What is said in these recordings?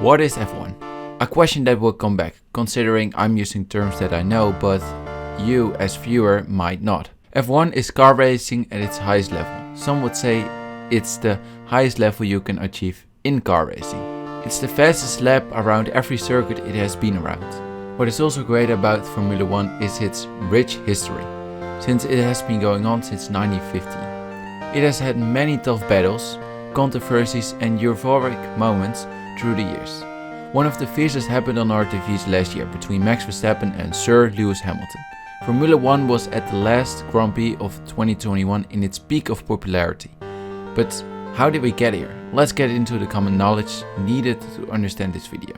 What is F1? A question that will come back, considering I'm using terms that I know, but you as viewer might not. F1 is car racing at its highest level. Some would say it's the highest level you can achieve in car racing. It's the fastest lap around every circuit it has been around. What is also great about Formula 1 is its rich history, since it has been going on since 1950. It has had many tough battles, controversies and euphoric moments through the years. One of the fiercest happened on our TVs last year between Max Verstappen and Sir Lewis Hamilton. Formula 1 was at the last Grand Prix of 2021 in its peak of popularity. But how did we get here? Let's get into the common knowledge needed to understand this video.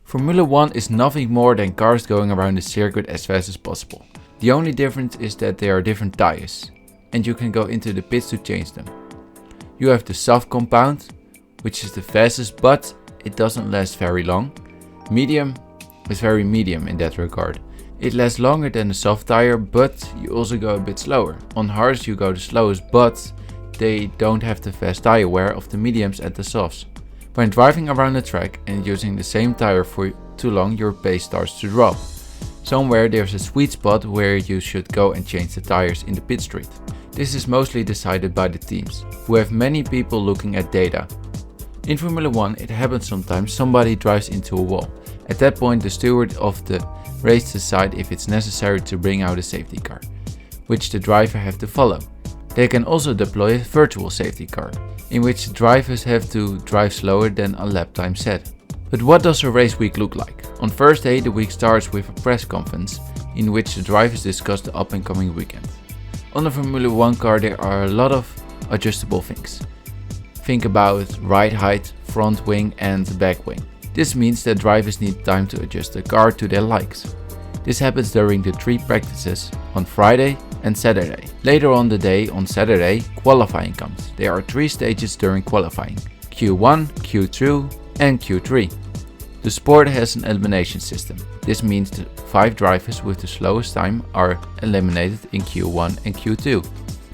Formula 1 is nothing more than cars going around the circuit as fast as possible. The only difference is that there are different tires, and you can go into the pits to change them. You have the soft compound, which is the fastest but it doesn't last very long. Medium is very medium in that regard. It lasts longer than the soft tire, but you also go a bit slower. On hards you go the slowest, but they don't have the fast tire wear of the mediums and the softs. When driving around the track and using the same tire for too long, your pace starts to drop. Somewhere there's a sweet spot where you should go and change the tires in the pit street. This is mostly decided by the teams, who have many people looking at data. In Formula 1 it happens sometimes somebody drives into a wall. At that point the steward of the race decides if it's necessary to bring out a safety car, which the driver have to follow. They can also deploy a virtual safety car, in which the drivers have to drive slower than a lap time set. But what does a race week look like? On first day the week starts with a press conference, in which the drivers discuss the up and coming weekend. On the Formula 1 car there are a lot of adjustable things. Think about ride height, front wing and back wing. This means that drivers need time to adjust the car to their likes. This happens during the 3 practices on Friday and Saturday. Later on the day, on Saturday, qualifying comes. There are 3 stages during qualifying: Q1, Q2 and Q3. The sport has an elimination system. This means the 5 drivers with the slowest time are eliminated in Q1 and Q2.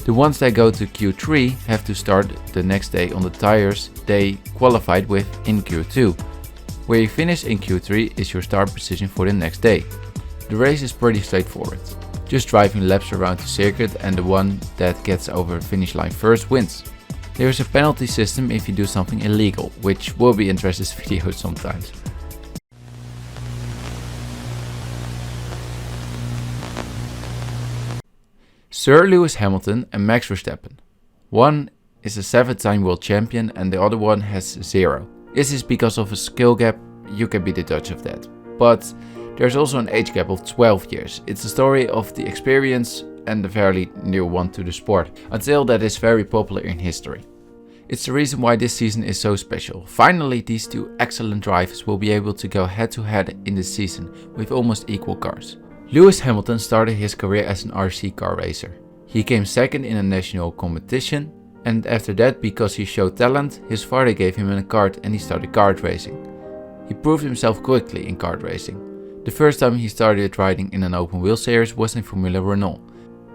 The ones that go to Q3 have to start the next day on the tires they qualified with in Q2. Where you finish in Q3 is your start position for the next day. The race is pretty straightforward. Just driving laps around the circuit, and the one that gets over the finish line first wins. There is a penalty system if you do something illegal, which will be interesting videos sometimes. Sir Lewis Hamilton and Max Verstappen. One is a 7-time world champion and the other one has 0. Is this because of a skill gap? You can be the judge of that. But there's also an age gap of 12 years. It's a story of the experience and the fairly new one to the sport, until that is very popular in history. It's the reason why this season is so special. Finally, these 2 excellent drivers will be able to go head to head in this season with almost equal cars. Lewis Hamilton started his career as an RC car racer. He came second in a national competition, and after that, because he showed talent, his father gave him a kart and he started kart racing. He proved himself quickly in kart racing. The first time he started riding in an open wheel series was in Formula Renault,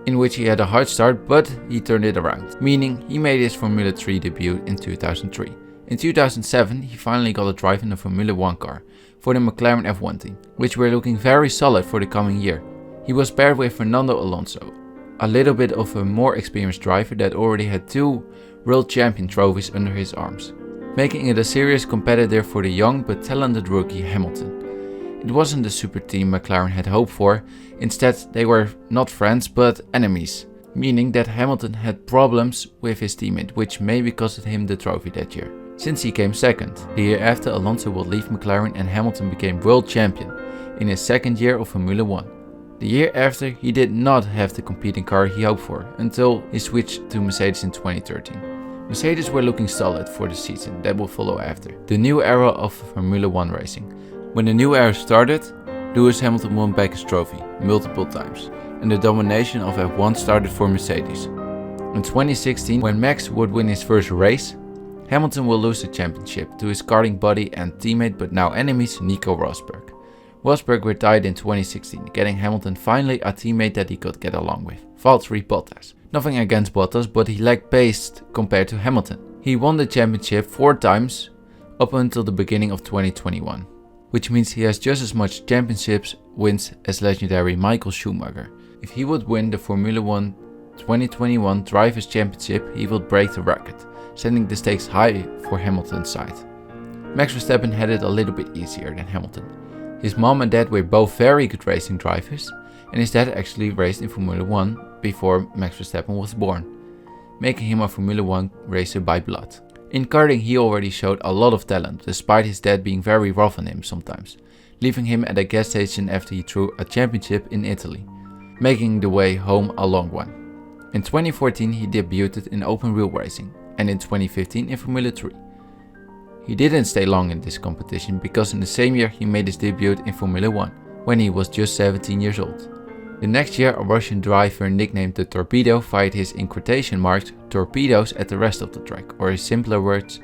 in which he had a hard start but he turned it around, meaning he made his Formula 3 debut in 2003. In 2007 he finally got a drive in a Formula 1 car for the McLaren F1 team, which were looking very solid for the coming year. He was paired with Fernando Alonso, a little bit of a more experienced driver that already had 2 world champion trophies under his arms, making it a serious competitor for the young but talented rookie Hamilton. It wasn't the super team McLaren had hoped for, instead they were not friends but enemies, meaning that Hamilton had problems with his teammate, which maybe costed him the trophy that year. Since he came second, the year after Alonso would leave McLaren and Hamilton became world champion in his second year of Formula 1. The year after he did not have the competing car he hoped for, until he switched to Mercedes in 2013. Mercedes were looking solid for the season that will follow after, the new era of Formula 1 racing. When the new era started, Lewis Hamilton won back his trophy multiple times, and the domination of F1 started for Mercedes. In 2016, when Max would win his first race, Hamilton will lose the championship to his karting buddy and teammate but now enemies Nico Rosberg. Rosberg retired in 2016, getting Hamilton finally a teammate that he could get along with, Valtteri Bottas. Nothing against Bottas, but he lacked pace compared to Hamilton. He won the championship 4 times up until the beginning of 2021, which means he has just as much championships wins as legendary Michael Schumacher. If he would win the Formula 1 2021 Drivers' Championship, he would break the record, setting the stakes high for Hamilton's side. Max Verstappen had it a little bit easier than Hamilton. His mom and dad were both very good racing drivers, and his dad actually raced in Formula 1 before Max Verstappen was born, making him a Formula 1 racer by blood. In karting he already showed a lot of talent, despite his dad being very rough on him sometimes, leaving him at a gas station after he threw a championship in Italy, making the way home a long one. In 2014 he debuted in open wheel racing, and in 2015 in Formula 3. He didn't stay long in this competition because in the same year he made his debut in Formula 1, when he was just 17 years old. The next year a Russian driver nicknamed the Torpedo fired his in quotation marks torpedoes at the rest of the track, or in simpler words,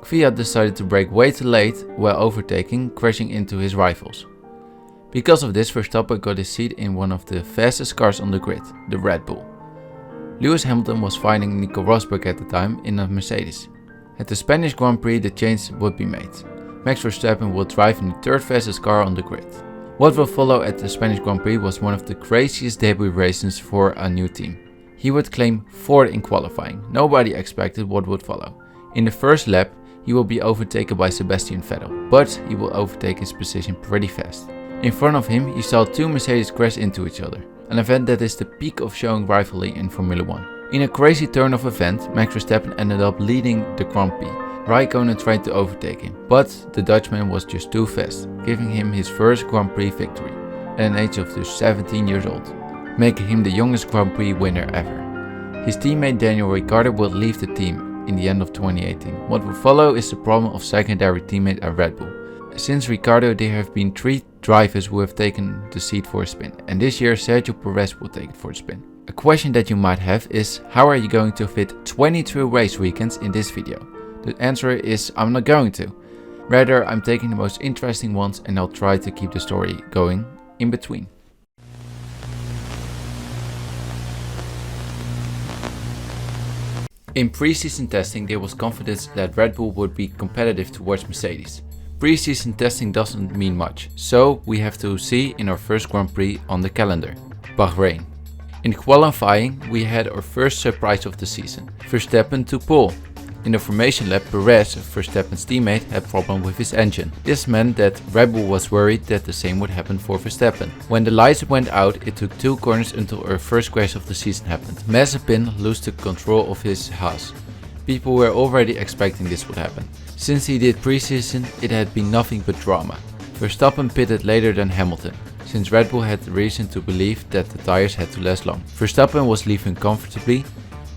Kvyat decided to brake way too late while overtaking, crashing into his rivals. Because of this, Verstappen got his seat in one of the fastest cars on the grid, the Red Bull. Lewis Hamilton was fighting Nico Rosberg at the time in a Mercedes. At the Spanish Grand Prix the change would be made. Max Verstappen would drive in the 3rd fastest car on the grid. What will follow at the Spanish Grand Prix was one of the craziest debut races for a new team. He would claim 4th in qualifying. Nobody expected what would follow. In the first lap he will be overtaken by Sebastian Vettel, but he will overtake his position pretty fast. In front of him he saw 2 Mercedes crash into each other, an event that is the peak of showing rivalry in Formula 1. In a crazy turn of events, Max Verstappen ended up leading the Grand Prix. Raikkonen tried to overtake him, but the Dutchman was just too fast, giving him his first Grand Prix victory at an age of just 17 years old, making him the youngest Grand Prix winner ever. His teammate Daniel Ricciardo will leave the team in the end of 2018. What will follow is the problem of secondary teammate at Red Bull. Since Ricciardo there have been 3 drivers who have taken the seat for a spin, and this year Sergio Perez will take it for a spin. A question that you might have is, how are you going to fit 22 race weekends in this video? The answer is, I'm not going to. Rather, I'm taking the most interesting ones and I'll try to keep the story going in between. In pre-season testing there was confidence that Red Bull would be competitive towards Mercedes. Pre-season testing doesn't mean much, so we have to see in our first Grand Prix on the calendar, Bahrain. In qualifying we had our first surprise of the season, Verstappen to pole. In the formation lap, Perez, Verstappen's teammate, had problem with his engine. This meant that Red Bull was worried that the same would happen for Verstappen. When the lights went out, it took 2 corners until our first crash of the season happened. Mazepin lost the control of his Haas. People were already expecting this would happen. Since he did pre-season, it had been nothing but drama. Verstappen pitted later than Hamilton, since Red Bull had reason to believe that the tires had to last long. Verstappen was leaving comfortably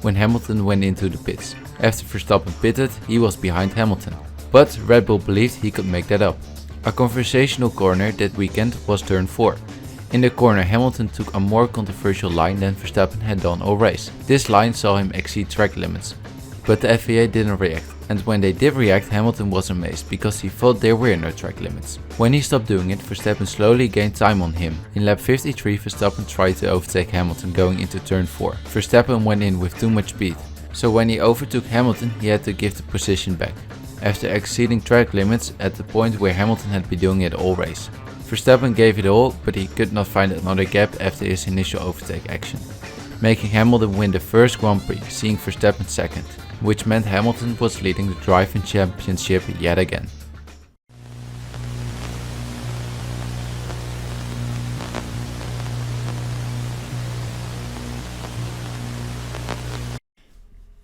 when Hamilton went into the pits. After Verstappen pitted, he was behind Hamilton, but Red Bull believed he could make that up. A conversational corner that weekend was turn 4. In the corner Hamilton took a more controversial line than Verstappen had done all race. This line saw him exceed track limits, but the FIA didn't react. And when they did react, Hamilton was amazed because he thought there were no track limits. When he stopped doing it, Verstappen slowly gained time on him. In lap 53, Verstappen tried to overtake Hamilton going into turn 4. Verstappen went in with too much speed, so when he overtook Hamilton he had to give the position back, after exceeding track limits at the point where Hamilton had been doing it all race. Verstappen gave it all, but he could not find another gap after his initial overtake action, making Hamilton win the first Grand Prix, seeing Verstappen second, which meant Hamilton was leading the driving championship yet again.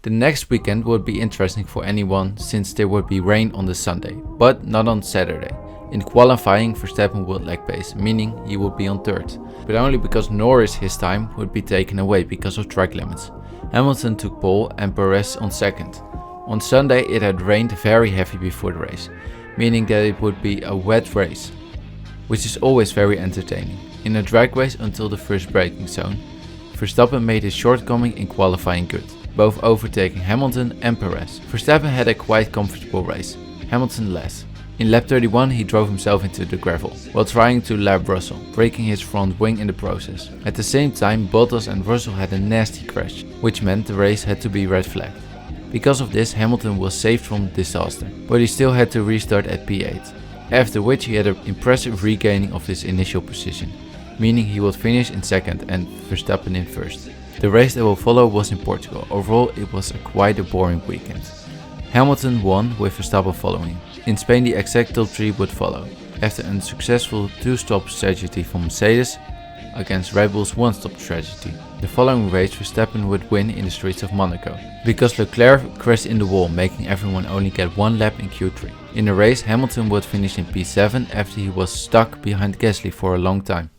The next weekend would be interesting for anyone since there would be rain on the Sunday, but not on Saturday. In qualifying, Verstappen would lack pace, meaning he would be on 3rd, but only because Norris his time would be taken away because of track limits. Hamilton took pole and Perez on 2nd. On Sunday it had rained very heavy before the race, meaning that it would be a wet race, which is always very entertaining. In a drag race until the first braking zone, Verstappen made his shortcoming in qualifying good, both overtaking Hamilton and Perez. Verstappen had a quite comfortable race, Hamilton less. In lap 31 he drove himself into the gravel, while trying to lap Russell, breaking his front wing in the process. At the same time Bottas and Russell had a nasty crash, which meant the race had to be red flagged. Because of this Hamilton was saved from disaster, but he still had to restart at P8, after which he had an impressive regaining of his initial position, meaning he would finish in second and Verstappen in first. The race that will follow was in Portugal. Overall it was quite a boring weekend. Hamilton won with Verstappen following. In Spain the exact top 3 would follow, after an unsuccessful 2-stop strategy from Mercedes against Red Bull's 1-stop strategy. The following race Verstappen would win in the streets of Monaco, because Leclerc crashed in the wall, making everyone only get 1 lap in Q3. In the race Hamilton would finish in P7 after he was stuck behind Gasly for a long time.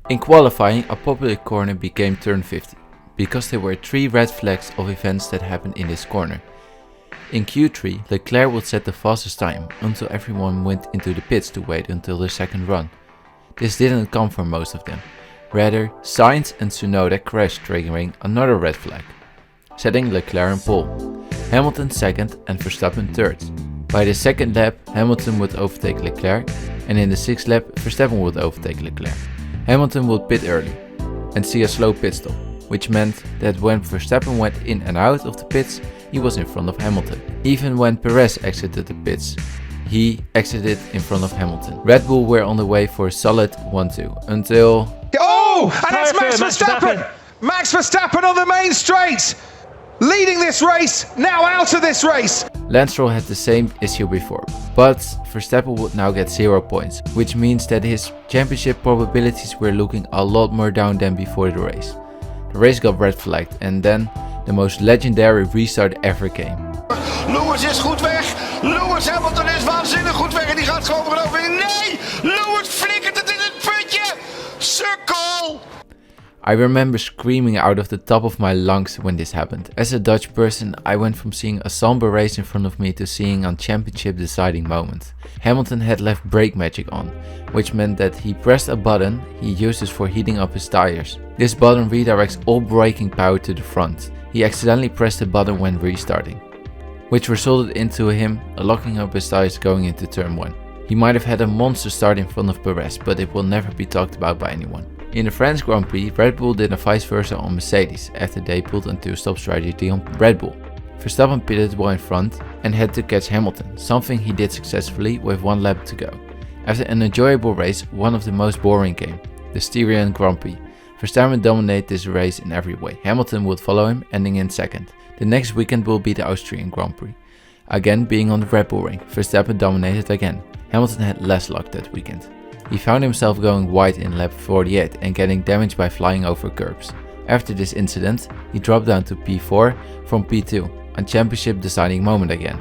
In qualifying, a popular corner became turn 50, because there were 3 red flags of events that happened in this corner. In Q3, Leclerc would set the fastest time, until everyone went into the pits to wait until the second run. This didn't come for most of them. Rather, Sainz and Tsunoda crashed, triggering another red flag, setting Leclerc in pole, Hamilton second and Verstappen third. By the second lap, Hamilton would overtake Leclerc, and in the 6th lap, Verstappen would overtake Leclerc. Hamilton would pit early and see a slow pit stop, which meant that when Verstappen went in and out of the pits, he was in front of Hamilton. Even when Perez exited the pits, he exited in front of Hamilton. Red Bull were on the way for a solid 1-2 until... Oh! And it's Max Verstappen! Max Verstappen on the main straight! Leading this race, now out of this race! Lance Stroll had the same issue before, but Verstappen would now get 0 points, which means that his championship probabilities were looking a lot more down than before the race. The race got red flagged and then the most legendary restart ever came. Lewis is goed weg. Lewis Hamilton is waanzinnig goed weg en die gaat gewoon erover. Nee! Lewis flikkert het in het putje! Sukkel! I remember screaming out of the top of my lungs when this happened. As a Dutch person, I went from seeing a somber race in front of me to seeing a championship deciding moment. Hamilton had left brake magic on, which meant that he pressed a button he uses for heating up his tires. This button redirects all braking power to the front. He accidentally pressed the button when restarting, which resulted into him locking up his tires going into turn 1. He might have had a monster start in front of Perez, but it will never be talked about by anyone. In the France Grand Prix, Red Bull did a vice versa on Mercedes after they pulled a 2-stop strategy on Red Bull. Verstappen pitted well in front and had to catch Hamilton, something he did successfully with 1 lap to go. After an enjoyable race, one of the most boring came, the Styrian Grand Prix. Verstappen dominated this race in every way. Hamilton would follow him, ending in second. The next weekend will be the Austrian Grand Prix. Again being on the Red Bull ring, Verstappen dominated again. Hamilton had less luck that weekend. He found himself going wide in lap 48 and getting damaged by flying over curbs. After this incident, he dropped down to P4 from P2, a championship deciding moment again.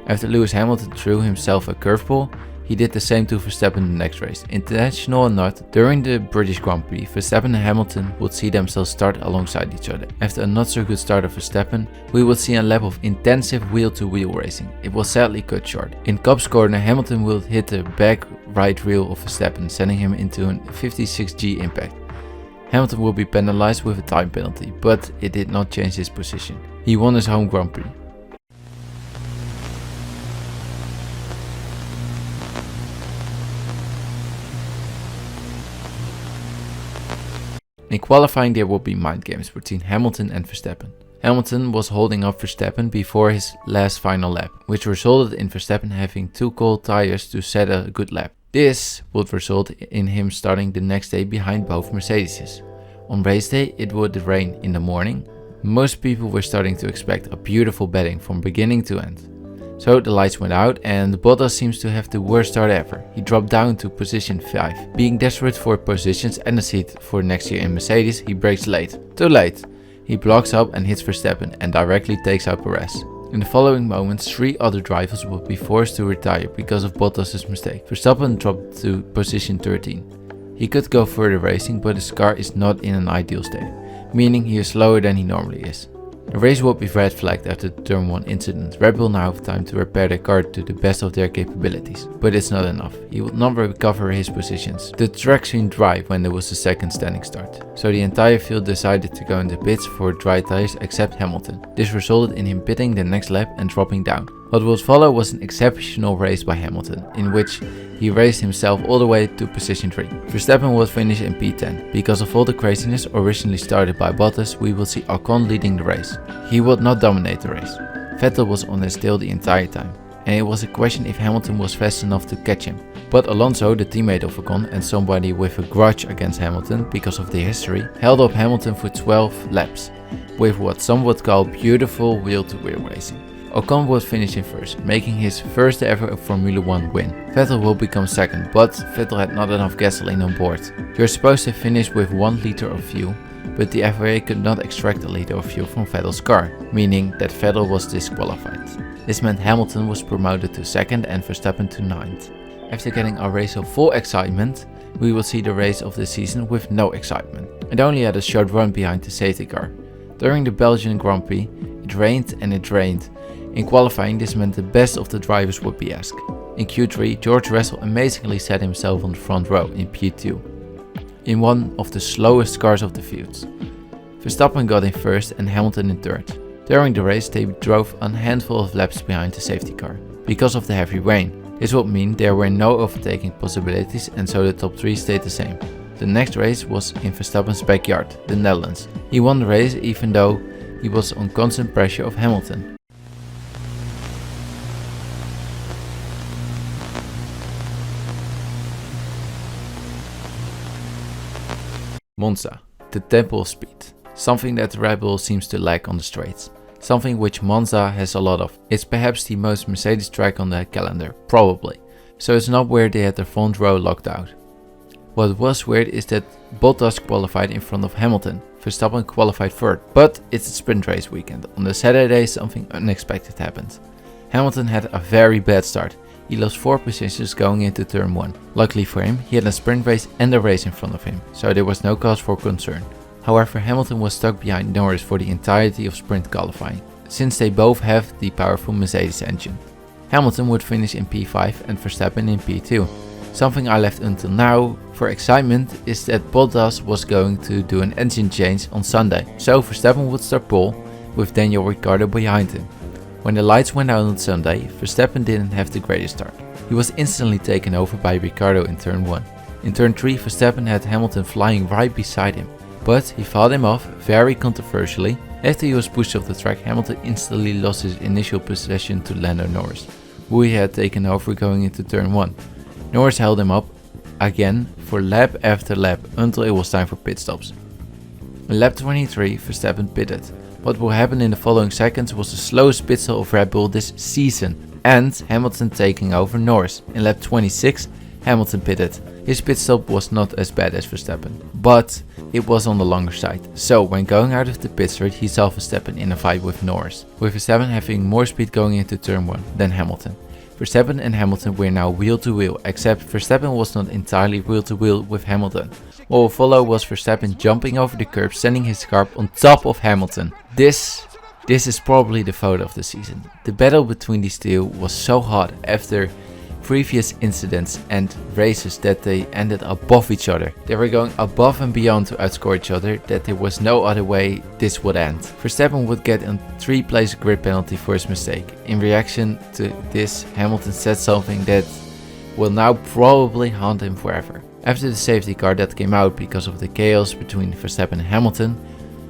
After Lewis Hamilton threw himself a curveball, he did the same to Verstappen in the next race. Intentional or not, during the British Grand Prix, Verstappen and Hamilton would see themselves start alongside each other. After a not so good start of Verstappen, we would see a lap of intensive wheel-to-wheel racing. It was sadly cut short. In Cops corner, Hamilton would hit the back right wheel of Verstappen, sending him into a 56G impact. Hamilton will be penalized with a time penalty, but it did not change his position. He won his home Grand Prix. In qualifying there would be mind games between Hamilton and Verstappen. Hamilton was holding up Verstappen before his last final lap, which resulted in Verstappen having 2 cold tires to set a good lap. This would result in him starting the next day behind both Mercedeses. On race day it would rain in the morning. Most people were starting to expect a beautiful betting from beginning to end. So the lights went out and Bottas seems to have the worst start ever. He dropped down to position 5. Being desperate for positions and a seat for next year in Mercedes, he brakes late. Too late. He blocks up and hits Verstappen and directly takes out Perez. In the following moments, 3 other drivers would be forced to retire because of Bottas' mistake. Verstappen dropped to position 13. He could go further racing, but his car is not in an ideal state, meaning he is slower than he normally is. The race would be red flagged after the turn 1 incident. Red Bull now have time to repair their car to the best of their capabilities, but it's not enough. He would not recover his positions. The track seemed dry when there was a second standing start, so the entire field decided to go into pits for dry tires except Hamilton. This resulted in him pitting the next lap and dropping down. What would follow was an exceptional race by Hamilton, in which he raced himself all the way to position 3. Verstappen would finish in P10. Because of all the craziness originally started by Bottas, we will see Ocon leading the race. He would not dominate the race. Vettel was on his tail the entire time, and it was a question if Hamilton was fast enough to catch him. But Alonso, the teammate of Ocon and somebody with a grudge against Hamilton because of the history, held up Hamilton for 12 laps, with what some would call beautiful wheel-to-wheel racing. Ocon would finish in first, making his first ever Formula 1 win. Vettel will become second, but Vettel had not enough gasoline on board. You're supposed to finish with 1 liter of fuel, but the FIA could not extract a liter of fuel from Vettel's car, meaning that Vettel was disqualified. This meant Hamilton was promoted to second and Verstappen to 9th. After getting a race of full excitement, we will see the race of the season with no excitement. It only had a short run behind the safety car. During the Belgian Grand Prix, it rained and it rained. In qualifying, this meant the best of the drivers would be asked. In Q3, George Russell amazingly set himself on the front row in P2, in one of the slowest cars of the fields. Verstappen got in first and Hamilton in third. During the race, they drove a handful of laps behind the safety car. Because of the heavy rain, this would mean there were no overtaking possibilities, and so the top 3 stayed the same. The next race was in Verstappen's backyard, the Netherlands. He won the race even though he was on constant pressure of Hamilton. Monza, the temple of speed, something that Red Bull seems to lack on the straights, something which Monza has a lot of. It's perhaps the most Mercedes track on the calendar, probably, so it's not weird they had the front row locked out. What was weird is that Bottas qualified in front of Hamilton, Verstappen qualified third, but it's a sprint race weekend. On the Saturday something unexpected happened. Hamilton had a very bad start. He lost 4 positions going into turn 1. Luckily for him, he had a sprint race and a race in front of him, so there was no cause for concern. However, Hamilton was stuck behind Norris for the entirety of sprint qualifying, since they both have the powerful Mercedes engine. Hamilton would finish in P5 and Verstappen in P2. Something I left until now for excitement is that Bottas was going to do an engine change on Sunday, so Verstappen would start pole with Daniel Ricciardo behind him. When the lights went out on Sunday, Verstappen didn't have the greatest start. He was instantly taken over by Ricciardo in turn 1. In turn 3, Verstappen had Hamilton flying right beside him, but he fought him off very controversially. After he was pushed off the track, Hamilton instantly lost his initial possession to Lando Norris, who he had taken over going into turn 1. Norris held him up again for lap after lap until it was time for pit stops. In lap 23, Verstappen pitted. What will happen in the following seconds was the slowest pit stop of Red Bull this season, and Hamilton taking over Norris. In lap 26, Hamilton pitted. His pit stop was not as bad as Verstappen, but it was on the longer side. So when going out of the pit straight, he saw Verstappen in a fight with Norris, with Verstappen having more speed going into turn 1 than Hamilton. Verstappen and Hamilton were now wheel to wheel, except Verstappen was not entirely wheel to wheel with Hamilton. What will follow was Verstappen jumping over the curb, sending his car on top of Hamilton. This is probably the photo of the season. The battle between these two was so hot after previous incidents and races that they ended above each other. They were going above and beyond to outscore each other, that there was no other way this would end. Verstappen would get a 3-place grid penalty for his mistake. In reaction to this, Hamilton said something that will now probably haunt him forever. After the safety car that came out because of the chaos between Verstappen and Hamilton,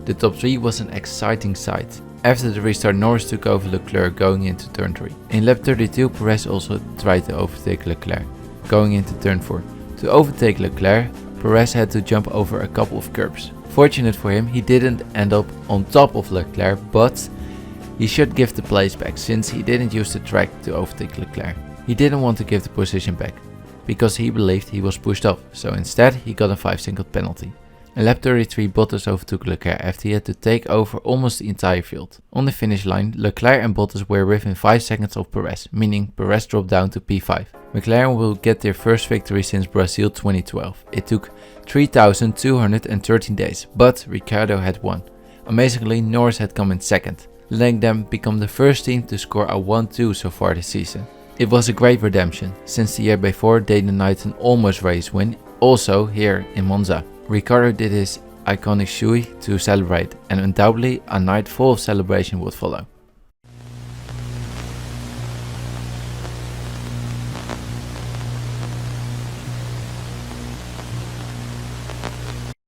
the top 3 was an exciting sight. After the restart, Norris took over Leclerc going into turn 3. In lap 32, Perez also tried to overtake Leclerc, going into turn 4. To overtake Leclerc, Perez had to jump over a couple of curbs. Fortunate for him, he didn't end up on top of Leclerc, but he should give the place back since he didn't use the track to overtake Leclerc. He didn't want to give the position back, because he believed he was pushed off, so instead he got a 5-second penalty. In lap 33, Bottas overtook Leclerc after he had to take over almost the entire field. On the finish line, Leclerc and Bottas were within 5 seconds of Perez, meaning Perez dropped down to P5. McLaren will get their first victory since Brazil 2012. It took 3,213 days, but Ricciardo had won. Amazingly, Norris had come in second, letting them become the first team to score a 1-2 so far this season. It was a great redemption, since the year before they denied an almost race win, also here in Monza. Ricciardo did his iconic shoey to celebrate, and undoubtedly a night full of celebration would follow.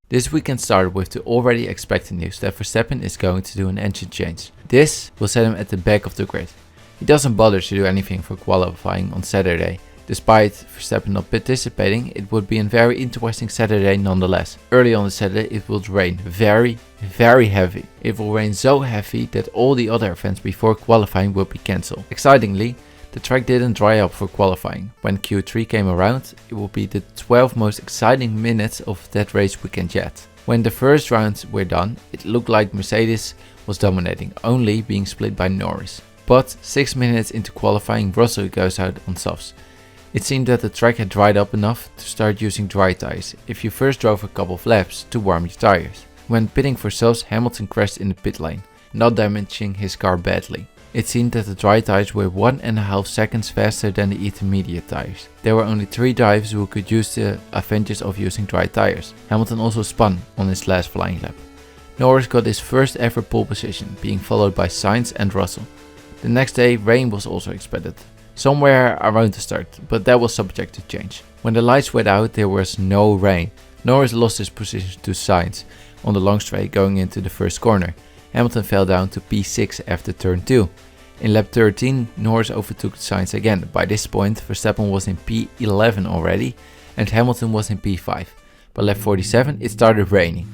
This weekend started with the already expected news that Verstappen is going to do an engine change. This will set him at the back of the grid. He doesn't bother to do anything for qualifying on Saturday. Despite Verstappen not participating, it would be a very interesting Saturday nonetheless. Early on the Saturday it will rain very heavy. It will rain so heavy that all the other events before qualifying will be cancelled. Excitingly, the track didn't dry up for qualifying. When Q3 came around, it will be the 12 most exciting minutes of that race weekend yet. When the first rounds were done, it looked like Mercedes was dominating, only being split by Norris. But 6 minutes into qualifying, Russell goes out on softs. It seemed that the track had dried up enough to start using dry tires if you first drove a couple of laps to warm your tires. When pitting for softs, Hamilton crashed in the pit lane, not damaging his car badly. It seemed that the dry tires were 1.5 seconds faster than the intermediate tires. There were only 3 drivers who could use the advantage of using dry tires. Hamilton also spun on his last flying lap. Norris got his first ever pole position, being followed by Sainz and Russell. The next day rain was also expected, somewhere around the start, but that was subject to change. When the lights went out there was no rain. Norris lost his position to Sainz on the long straight going into the first corner. Hamilton fell down to P6 after turn 2. In lap 13, Norris overtook Sainz again. By this point, Verstappen was in P11 already and Hamilton was in P5. By lap 47, it started raining.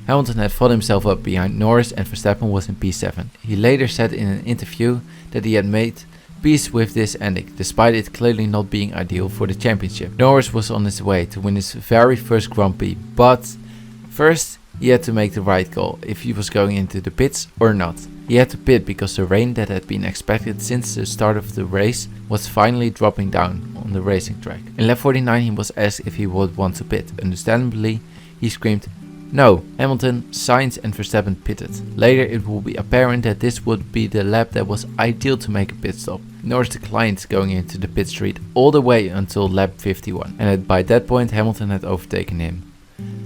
Hamilton had fought himself up behind Norris and Verstappen was in P7. He later said in an interview that he had made peace with this ending, despite it clearly not being ideal for the championship. Norris was on his way to win his very first Grand Prix, but first he had to make the right call if he was going into the pits or not. He had to pit because the rain that had been expected since the start of the race was finally dropping down on the racing track. In lap 49 he was asked if he would want to pit. Understandably, he screamed no. Hamilton, Sainz and Verstappen pitted. Later it will be apparent that this would be the lap that was ideal to make a pit stop. Norris declined going into the pit street all the way until lap 51, and by that point Hamilton had overtaken him.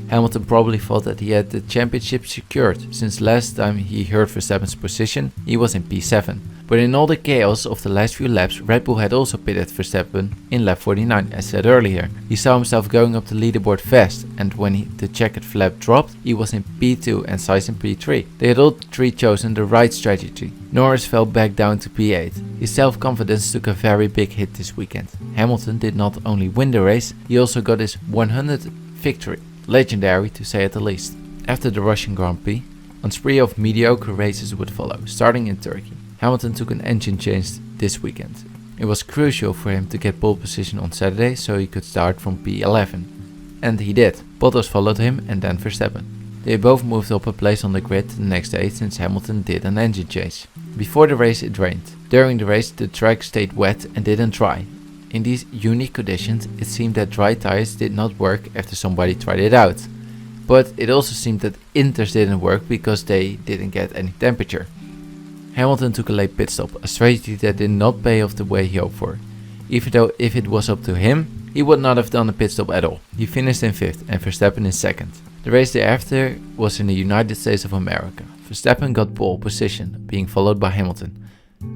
Hamilton probably thought that he had the championship secured, since last time he heard Verstappen's position, he was in P7. But in all the chaos of the last few laps, Red Bull had also pitted Verstappen in lap 49, as said earlier. He saw himself going up the leaderboard fast, and when the checkered flag dropped, he was in P2 and Sainz in P3. They had all 3 chosen the right strategy. Norris fell back down to P8. His self-confidence took a very big hit this weekend. Hamilton did not only win the race, he also got his 100th victory. Legendary to say at the least. After the Russian Grand Prix, a spree of mediocre races would follow, starting in Turkey. Hamilton took an engine change this weekend. It was crucial for him to get pole position on Saturday so he could start from P11. And he did. Bottas followed him and then Verstappen. They both moved up a place on the grid the next day since Hamilton did an engine change. Before the race it rained. During the race the track stayed wet and didn't dry. In these unique conditions, it seemed that dry tires did not work after somebody tried it out. But it also seemed that inters didn't work because they didn't get any temperature. Hamilton took a late pit stop, a strategy that did not pay off the way he hoped for. Even though if it was up to him, he would not have done a pit stop at all. He finished in 5th and Verstappen in 2nd. The race thereafter was in the United States of America. Verstappen got pole position, being followed by Hamilton.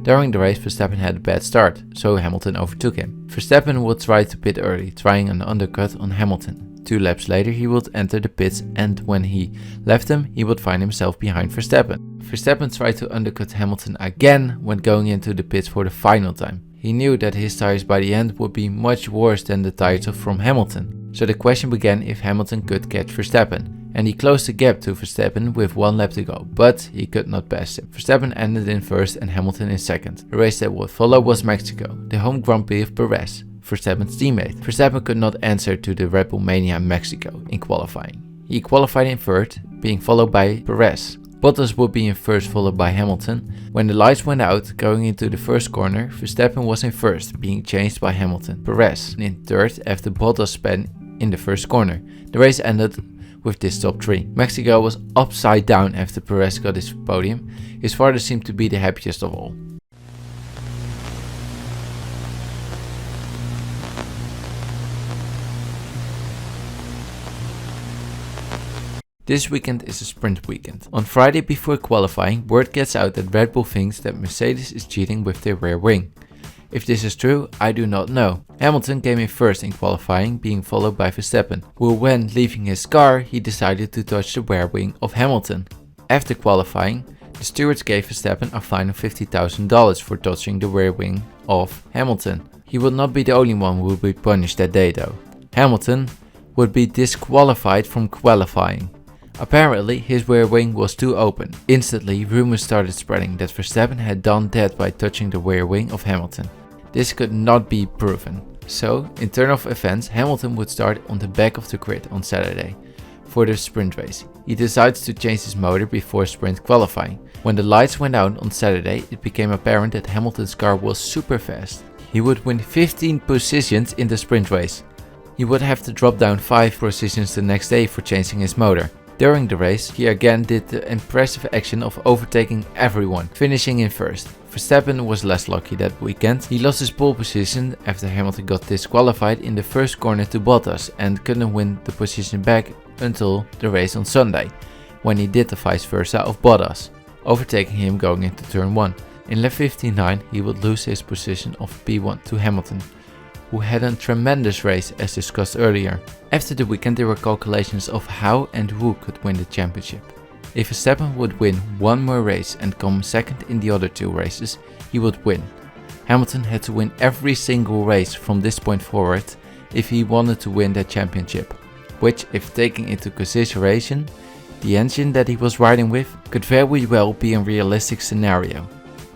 During the race Verstappen had a bad start, so Hamilton overtook him. Verstappen would try to pit early, trying an undercut on Hamilton. 2 laps later he would enter the pits and when he left them he would find himself behind Verstappen. Verstappen tried to undercut Hamilton again when going into the pits for the final time. He knew that his tires by the end would be much worse than the tires from Hamilton. So the question began if Hamilton could catch Verstappen. And he closed the gap to Verstappen with 1 lap to go, but he could not pass him. Verstappen ended in 1st and Hamilton in 2nd. The race that would follow was Mexico, the home Grand Prix of Perez, Verstappen's teammate. Verstappen could not answer to the Red Bull Mania in Mexico in qualifying. He qualified in 3rd, being followed by Perez. Bottas would be in 1st followed by Hamilton. When the lights went out, going into the first corner, Verstappen was in 1st, being chased by Hamilton. Perez in 3rd after Bottas spun in the first corner. The race ended with this top 3. Mexico was upside down after Perez got his podium. His father seemed to be the happiest of all. This weekend is a sprint weekend. On Friday before qualifying, word gets out that Red Bull thinks that Mercedes is cheating with their rear wing. If this is true, I do not know. Hamilton came in first in qualifying, being followed by Verstappen, who when leaving his car, he decided to touch the rear wing of Hamilton. After qualifying, the stewards gave Verstappen a fine of $50,000 for touching the rear wing of Hamilton. He would not be the only one who would be punished that day though. Hamilton would be disqualified from qualifying. Apparently, his rear wing was too open. Instantly, rumors started spreading that Verstappen had done that by touching the rear wing of Hamilton. This could not be proven. So, in turn of events, Hamilton would start on the back of the grid on Saturday for the sprint race. He decides to change his motor before sprint qualifying. When the lights went out on Saturday, it became apparent that Hamilton's car was super fast. He would win 15 positions in the sprint race. He would have to drop down 5 positions the next day for changing his motor. During the race, he again did the impressive action of overtaking everyone, finishing in first. Verstappen was less lucky that weekend. He lost his pole position after Hamilton got disqualified in the first corner to Bottas and couldn't win the position back until the race on Sunday, when he did the vice versa of Bottas, overtaking him going into turn 1. In lap 59, he would lose his position of P1 to Hamilton, who had a tremendous race as discussed earlier. After the weekend there were calculations of how and who could win the championship. If Verstappen would win one more race and come second in the other 2 races, he would win. Hamilton had to win every single race from this point forward if he wanted to win that championship, which, if taking into consideration the engine that he was riding with, could very well be a realistic scenario.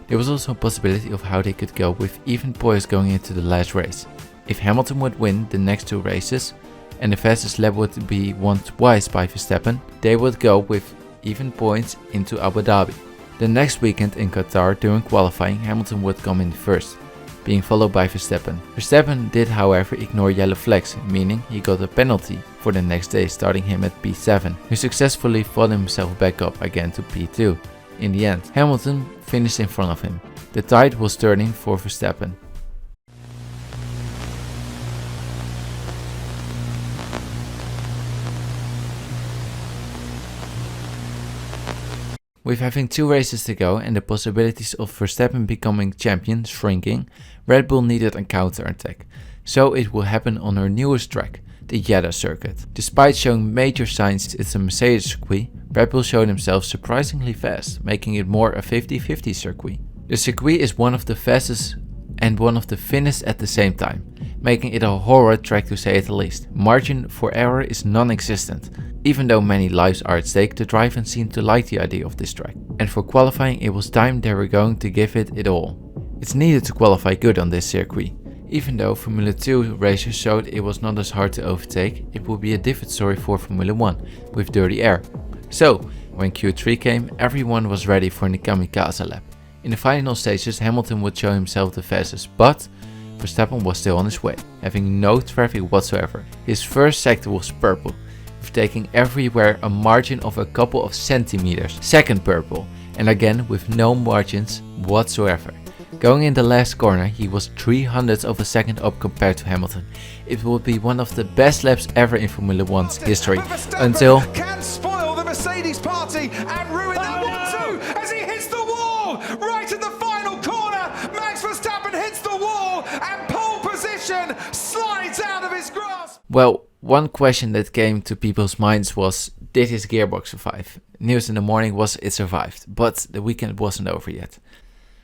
There was also a possibility of how they could go with even points going into the last race. If Hamilton would win the next 2 races and the fastest lap would be won twice by Verstappen, they would go with even points into Abu Dhabi. The next weekend in Qatar during qualifying, Hamilton would come in first, being followed by Verstappen. Verstappen did however ignore yellow flags, meaning he got a penalty for the next day, starting him at P7, who successfully fought himself back up again to P2. In the end, Hamilton finished in front of him. The tide was turning for Verstappen. With having 2 races to go and the possibilities of Verstappen becoming champion shrinking, Red Bull needed a counter-attack, so it will happen on her newest track, the Jeddah circuit. Despite showing major signs it's a Mercedes circuit, Red Bull showed themselves surprisingly fast, making it more a 50-50 circuit. The circuit is one of the fastest and one of the thinnest at the same time, making it a horror track to say the least. Margin for error is non-existent. Even though many lives are at stake, the drivers seemed to like the idea of this track. And for qualifying, it was time they were going to give it all. It's needed to qualify good on this circuit. Even though Formula 2 racers showed it was not as hard to overtake, it will be a different story for Formula 1 with dirty air. So, when Q3 came, everyone was ready for the kamikaze lap. In the final stages, Hamilton would show himself the fastest, but Verstappen was still on his way, having no traffic whatsoever. His first sector was purple, with taking everywhere a margin of a couple of centimeters. Second purple, and again with no margins whatsoever. Going in the last corner, he was 300ths of a second up compared to Hamilton. It would be one of the best laps ever in Formula 1's history, until can spoil the Mercedes party and ruin that 1-2 as he hits the wall right at the final corner. Max Verstappen hits the wall and pole position slides out of his grasp. Well, one question that came to people's minds was, did his gearbox survive? News in the morning was it survived, but the weekend wasn't over yet.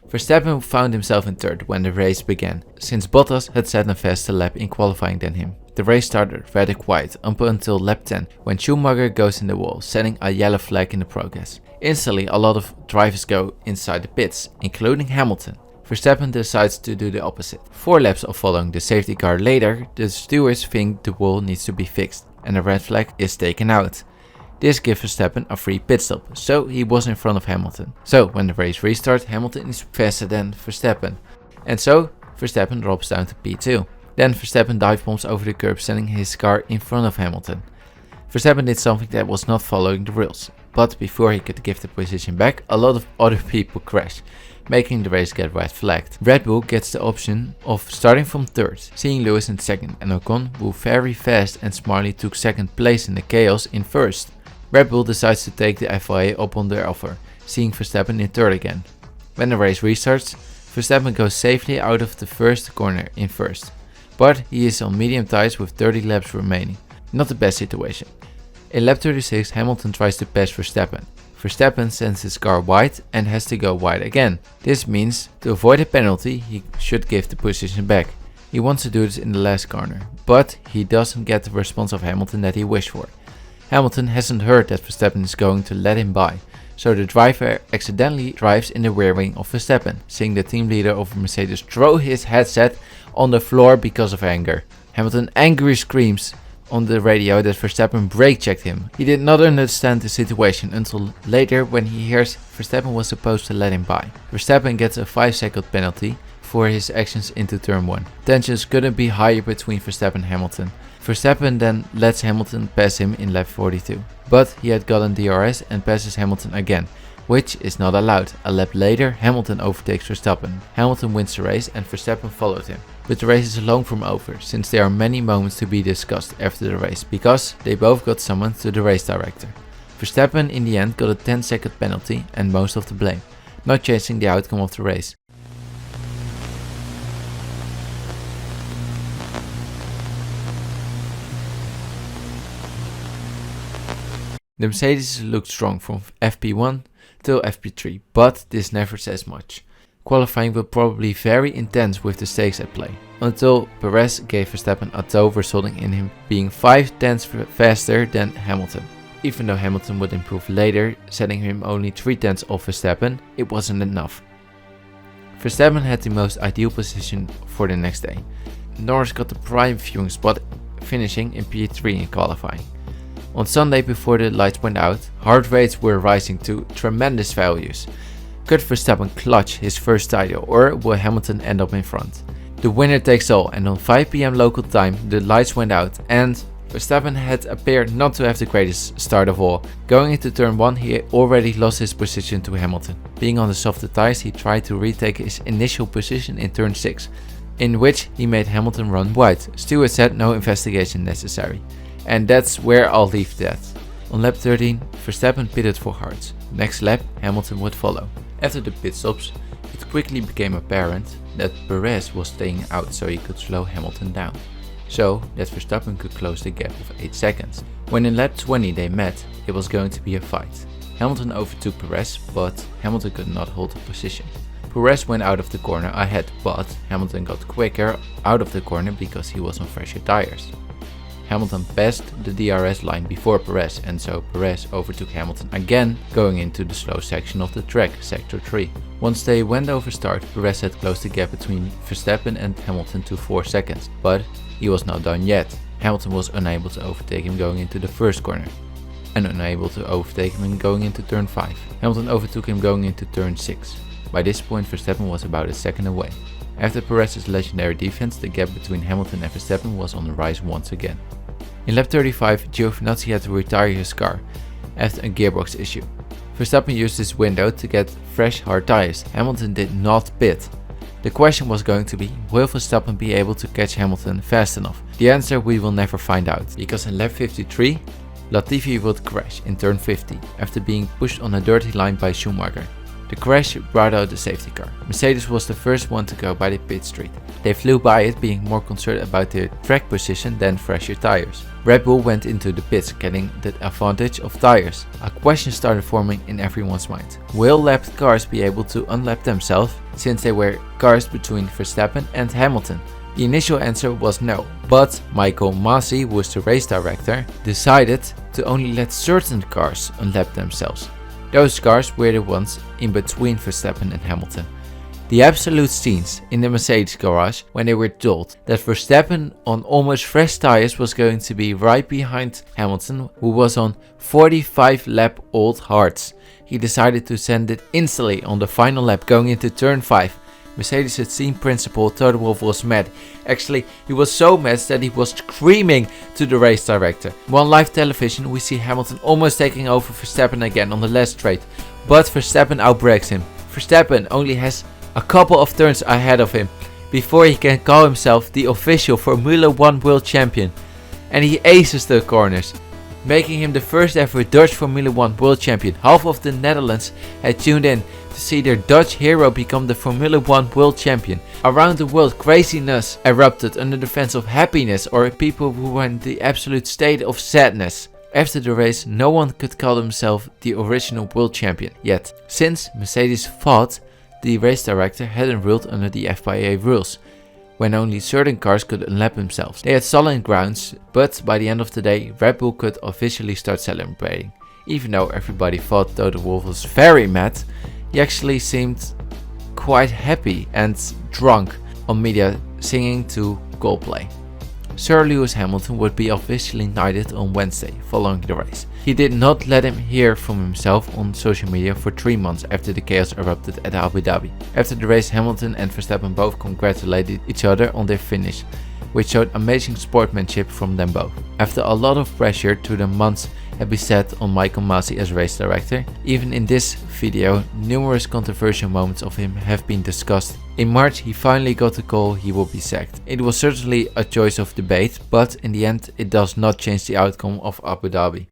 Verstappen found himself in third when the race began, since Bottas had set a faster lap in qualifying than him. The race started rather quiet up until lap 10, when Schumacher goes in the wall, setting a yellow flag in the progress. Instantly, a lot of drivers go inside the pits, including Hamilton. Verstappen decides to do the opposite. 4 laps of following the safety car later, the stewards think the wall needs to be fixed, and a red flag is taken out. This gives Verstappen a free pit stop, so he was in front of Hamilton. So when the race restarts, Hamilton is faster than Verstappen, and so Verstappen drops down to P2. Then Verstappen dive bombs over the curb, sending his car in front of Hamilton. Verstappen did something that was not following the rules, but before he could give the position back, a lot of other people crashed, making the race get red flagged. Red Bull gets the option of starting from third, seeing Lewis in second and Ocon, who very fast and smartly took second place in the chaos, in first. Red Bull decides to take the FIA up on their offer, seeing Verstappen in third again. When the race restarts, Verstappen goes safely out of the first corner in first, but he is on medium tyres with 30 laps remaining. Not the best situation. In lap 36, Hamilton tries to pass Verstappen. Verstappen sends his car wide and has to go wide again. This means to avoid a penalty, he should give the position back. He wants to do this in the last corner, but he doesn't get the response of Hamilton that he wished for. Hamilton hasn't heard that Verstappen is going to let him by, so the driver accidentally drives in the rear wing of Verstappen, seeing the team leader of Mercedes throw his headset on the floor because of anger. Hamilton angrily screams on the radio that Verstappen brake checked him. He did not understand the situation until later when he hears Verstappen was supposed to let him by. Verstappen gets a 5-second penalty for his actions into turn 1. Tensions couldn't be higher between Verstappen and Hamilton. Verstappen then lets Hamilton pass him in lap 42, but he had gotten DRS and passes Hamilton again, which is not allowed. A lap later, Hamilton overtakes Verstappen. Hamilton wins the race and Verstappen followed him. But the race is long from over, since there are many moments to be discussed after the race, because they both got summoned to the race director. Verstappen in the end got a 10-second penalty and most of the blame, not changing the outcome of the race. The Mercedes looked strong from FP1 till FP3, but this never says much. Qualifying will probably be very intense with the stakes at play, until Perez gave Verstappen a tow, resulting in him being 5 tenths faster than Hamilton. Even though Hamilton would improve later, setting him only 3 tenths off Verstappen, it wasn't enough. Verstappen had the most ideal position for the next day. Norris got the prime viewing spot, finishing in P3 in qualifying. On Sunday, before the lights went out, heart rates were rising to tremendous values. Could Verstappen clutch his first title, or will Hamilton end up in front? The winner takes all, and on 5 PM local time the lights went out and Verstappen had appeared not to have the greatest start of all. Going into turn 1 he already lost his position to Hamilton. Being on the softer tires, he tried to retake his initial position in turn 6, in which he made Hamilton run wide. Stewart said no investigation necessary. And that's where I'll leave that. On lap 13, Verstappen pitted for hards. Next lap, Hamilton would follow. After the pit stops, it quickly became apparent that Perez was staying out so he could slow Hamilton down, so that Verstappen could close the gap of 8 seconds. When in lap 20 they met, it was going to be a fight. Hamilton overtook Perez, but Hamilton could not hold the position. Perez went out of the corner ahead, but Hamilton got quicker out of the corner because he was on fresher tires. Hamilton passed the DRS line before Perez, and so Perez overtook Hamilton again, going into the slow section of the track, sector 3. Once they went over start, Perez had closed the gap between Verstappen and Hamilton to 4 seconds, but he was not done yet. Hamilton was unable to overtake him going into the first corner, and unable to overtake him going into turn 5. Hamilton overtook him going into turn 6. By this point Verstappen was about a second away. After Perez's legendary defense, the gap between Hamilton and Verstappen was on the rise once again. In lap 35, Giovinazzi had to retire his car after a gearbox issue. Verstappen used this window to get fresh hard tires. Hamilton did not pit. The question was going to be, will Verstappen be able to catch Hamilton fast enough? The answer we will never find out, because in lap 53, Latifi would crash in turn 50 after being pushed on a dirty line by Schumacher. The crash brought out the safety car. Mercedes was the first one to go by the pit street. They flew by it, being more concerned about their track position than fresher tires. Red Bull went into the pits, getting the advantage of tires. A question started forming in everyone's mind. Will lapped cars be able to unlap themselves, since they were cars between Verstappen and Hamilton? The initial answer was no, but Michael Masi, who was the race director, decided to only let certain cars unlap themselves. Those cars were the ones in between Verstappen and Hamilton. The absolute scenes in the Mercedes garage when they were told that Verstappen on almost fresh tires was going to be right behind Hamilton, who was on 45 lap old hards. He decided to send it instantly on the final lap going into turn 5, Mercedes' team principal Toto Wolff was mad. Actually, he was so mad that he was screaming to the race director. On live television we see Hamilton almost taking over Verstappen again on the last straight, but Verstappen outbreaks him. Verstappen only has a couple of turns ahead of him before he can call himself the official Formula 1 world champion, and he aces the corners, making him the first ever Dutch Formula 1 world champion. Half of the Netherlands had tuned in to see their Dutch hero become the Formula 1 world champion. Around the world craziness erupted under the fans of happiness or people who were in the absolute state of sadness. After the race no one could call themselves the original world champion yet, since Mercedes thought the race director hadn't ruled under the FIA rules, when only certain cars could unlap themselves. They had solid grounds, but by the end of the day Red Bull could officially start celebrating. Even though everybody thought Toto Wolff was very mad, he actually seemed quite happy and drunk on media singing to Coldplay. Sir Lewis Hamilton would be officially knighted on Wednesday following the race. He did not let him hear from himself on social media for 3 months after the chaos erupted at Abu Dhabi. After the race Hamilton and Verstappen both congratulated each other on their finish, which showed amazing sportsmanship from them both. After a lot of pressure to the months had been set on Michael Masi as race director, even in this video numerous controversial moments of him have been discussed. In March he finally got the call he will be sacked. It was certainly a choice of debate, but in the end it does not change the outcome of Abu Dhabi.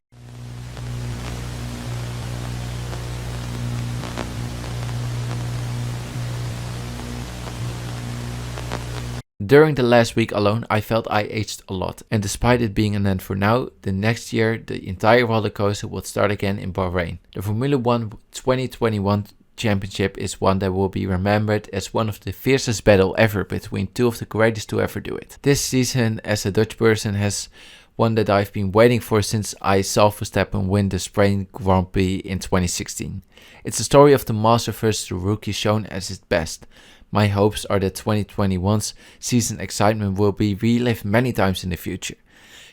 During the last week alone I felt I aged a lot, and despite it being an end for now, the next year the entire roller coaster would start again in Bahrain. The Formula 1 2021 championship is one that will be remembered as one of the fiercest battle ever between two of the greatest to ever do it. This season as a Dutch person has one that I've been waiting for since I saw Verstappen win the Spain Grand Prix in 2016. It's a story of the master versus the rookie shown at its best. My hopes are that 2021's season excitement will be relived many times in the future,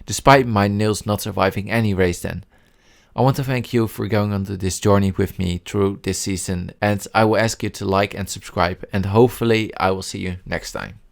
despite my nails not surviving any race then. I want to thank you for going on this journey with me through this season, and I will ask you to like and subscribe, and hopefully I will see you next time.